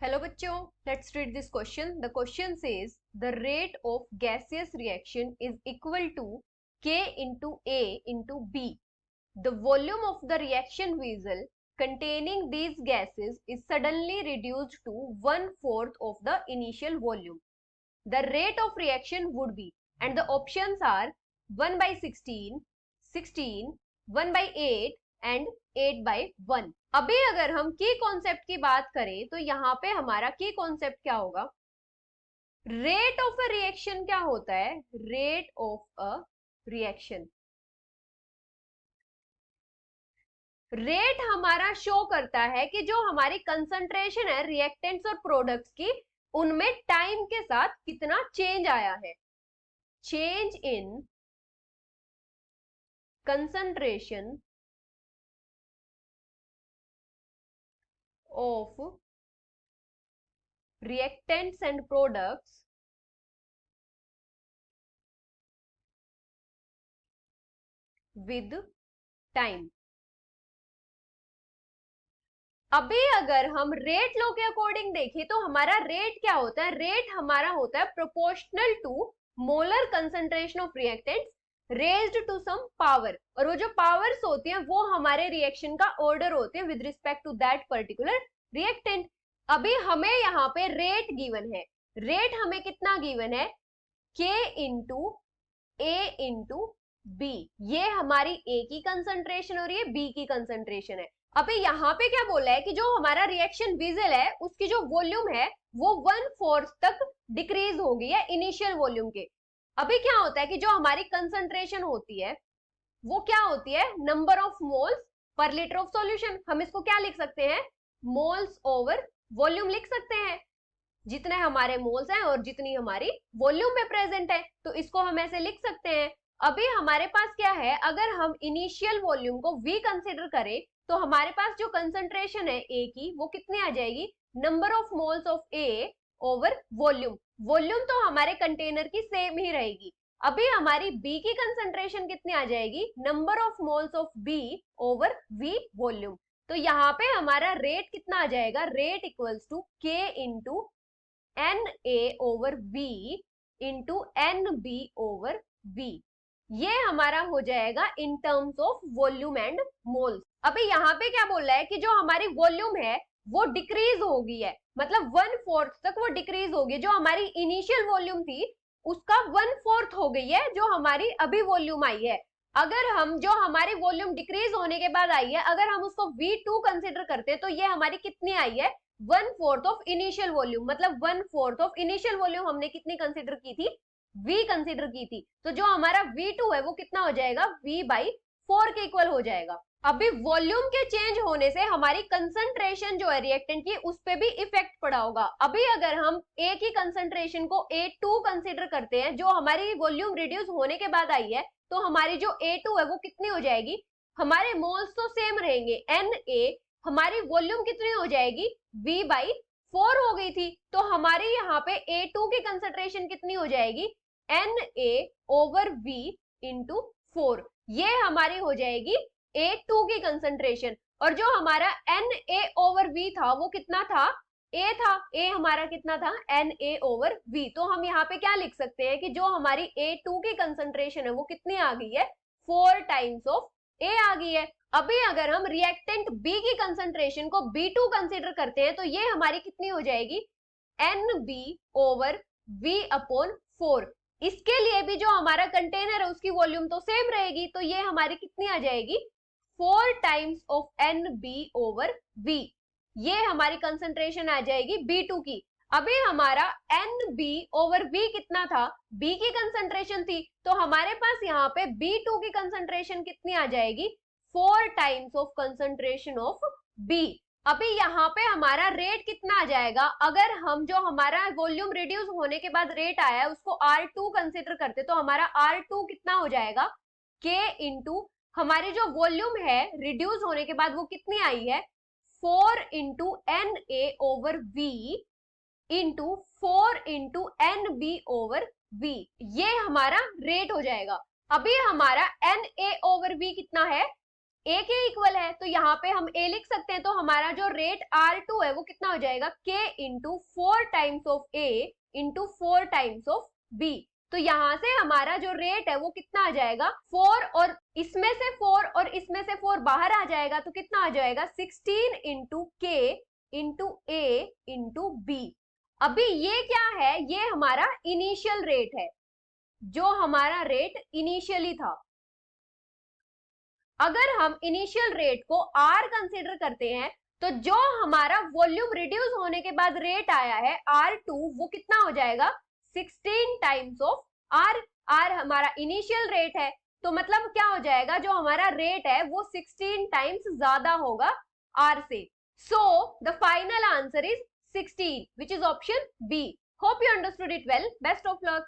Hello बच्चों, let's read this question. The question says the rate of gaseous reaction is equal to K into A into B. The volume of the reaction vessel containing these gases is suddenly reduced to 1/4 of the initial volume. The rate of reaction would be, and the options are 1/16, 16, 1/8 and 8/1. अभी अगर हम की concept की बात करें तो यहाँ पे हमारा की कॉन्सेप्ट क्या होगा? रेट ऑफ अ रिएक्शन क्या होता है? Rate of a reaction, rate हमारा शो करता है कि जो हमारी कंसंट्रेशन है रिएक्टेंट्स और प्रोडक्ट्स की, उनमें टाइम के साथ कितना चेंज आया है. Change in concentration of reactants and products with time. अभी अगर हम रेट लॉ के अकॉर्डिंग देखें तो हमारा रेट क्या होता है? रेट हमारा होता है proportional to molar concentration of reactants raised to some power, और वो जो पावर्स होती हैं वो हमारे रिएक्शन का ऑर्डर होते हैं with respect to that particular reactant. अभी हमें यहाँ पे रेट गिवन है. रेट हमें कितना गिवन है? K into A into B. ये हमारी A की कंसंट्रेशन और ये B की कंसंट्रेशन है. अभी यहाँ पे क्या बोला है कि जो हमारा रिएक्शन वेसल है उसकी जो वॉल्यूम है वो 1/4 तक डिक्रीज हो गई है इनिशियल वॉल्यूम के. अभी क्या होता है कि जो हमारी कंसंट्रेशन होती है वो क्या होती है? Number of moles per litre of solution. हम इसको क्या लिख सकते हैं? मोल्स ओवर वॉल्यूम लिख सकते हैं. जितने हमारे मोल्स हैं और जितनी हमारी वॉल्यूम में प्रेजेंट है, तो इसको हम ऐसे लिख सकते हैं. अभी हमारे पास क्या है? अगर हम इनिशियल वॉल्यूम को V कंसिडर करें तो हमारे पास जो कंसंट्रेशन है A की वो कितनी आ जाएगी? Number of moles of A over volume. Volume तो हमारे कंटेनर की सेम ही रहेगी. अभी हमारी B की कंसंट्रेशन कितनी आ जाएगी? Number of moles of B over V volume. तो यहाँ पे हमारा रेट कितना आ जाएगा? Rate equals to K into NA over V into NB over V. ये हमारा हो जाएगा in terms of volume and moles. अभी यहाँ पे क्या बोल रहा है कि जो हमारी वॉल्यूम है वो डिक्रीज हो गई है, मतलब 1/4 तक वो डिक्रीज हो गई. जो हमारी इनिशियल वॉल्यूम थी उसका 1/4 हो गई है जो हमारी अभी वॉल्यूम आई है. अगर हम जो हमारी वॉल्यूम डिक्रीज होने के बाद आई है, अगर हम उसको V2 कंसिडर करते हैं तो ये हमारी कितनी आई है? 1/4 ऑफ इनिशियल वॉल्यूम. मतलब 1/4 ऑफ इनिशियल वॉल्यूम हमने कितनी कंसिडर की थी? V कंसिडर की थी. तो जो हमारा V2 है वो कितना हो जाएगा? V/4 के इक्वल हो जाएगा. अभी वॉल्यूम के चेंज होने से हमारी कंसंट्रेशन जो है रिएक्टेंट की उस पे भी इफेक्ट पड़ा होगा. अभी अगर हम A की कंसंट्रेशन को A2 कंसिडर करते हैं जो हमारी वॉल्यूम रिड्यूस होने के बाद आई है, तो हमारी जो A2 है वो कितनी हो जाएगी? हमारे मोल्स तो सेम रहेंगे Na, हमारी वॉल्यूम कितनी हो जाएगी? V/4 हो गई थी. तो हमारी यहाँ पे A2 की कंसंट्रेशन कितनी हो जाएगी? Na over V into 4. ये हमारी हो जाएगी A2 की कंसंट्रेशन. और जो हमारा Na ओवर V था वो कितना था? A था. A हमारा कितना था? Na over V. तो हम यहाँ पे क्या लिख सकते हैं कि जो हमारी A2 की कंसंट्रेशन है वो कितनी आ गई है? 4 टाइम्स ऑफ A आ गई है. अभी अगर हम रिएक्टेंट B की कंसंट्रेशन को B2 कंसिडर करते हैं तो ये हमारी कितनी हो जाएगी? NB over V upon 4. इसके लिए भी जो हमारा कंटेनर है उसकी वॉल्यूम तो सेम रहेगी, तो ये हमारी कितनी आ जाएगी? 4 times of NB over V. ये हमारी कंसंट्रेशन आ जाएगी B2 की. अभी हमारा NB ओवर V कितना था? B की कंसंट्रेशन थी, तो हमारे पास यहाँ पे B2 की कंसंट्रेशन कितनी आ जाएगी? 4 times of concentration of B. अभी यहाँ पे हमारा रेट कितना आ जाएगा? अगर हम जो हमारा वॉल्यूम रिड्यूस होने के बाद रेट आया है उसको R2 कंसिडर करते तो हमारा R2 कितना हो जाएगा? K इंटू हमारी जो वॉल्यूम है रिड्यूस होने के बाद वो कितनी आई है? 4 into Na over V into 4 into NB over V. ये हमारा रेट हो जाएगा. अभी हमारा Na ओवर V कितना है? ए के इक्वल है, तो यहाँ पे हम ए लिख सकते हैं, तो हमारा जो रेट R2 है वो कितना हो जाएगा, K into 4 times of A into 4 times of B. तो यहाँ से हमारा जो रेट है वो कितना आ जाएगा, 4 और इसमें से 4 और इसमें से 4 बाहर आ जाएगा, तो कितना आ जाएगा 16 इंटू के इंटू ए इंटू बी। अभी ये क्या है, ये हमारा इनिशियल रेट है, जो हमारा रेट इनिशियली था। अगर हम इनिशियल रेट को R कंसीडर करते हैं, तो जो हमारा वॉल्यूम रिड्यूस होने के बाद रेट आया है R2, वो कितना हो जाएगा 16 टाइम्स ऑफ R। R हमारा इनिशियल रेट है, तो मतलब क्या हो जाएगा, जो हमारा रेट है वो 16 टाइम्स ज्यादा होगा R से। So the final answer is 16, which is option B. Hope you understood it well. Best of luck.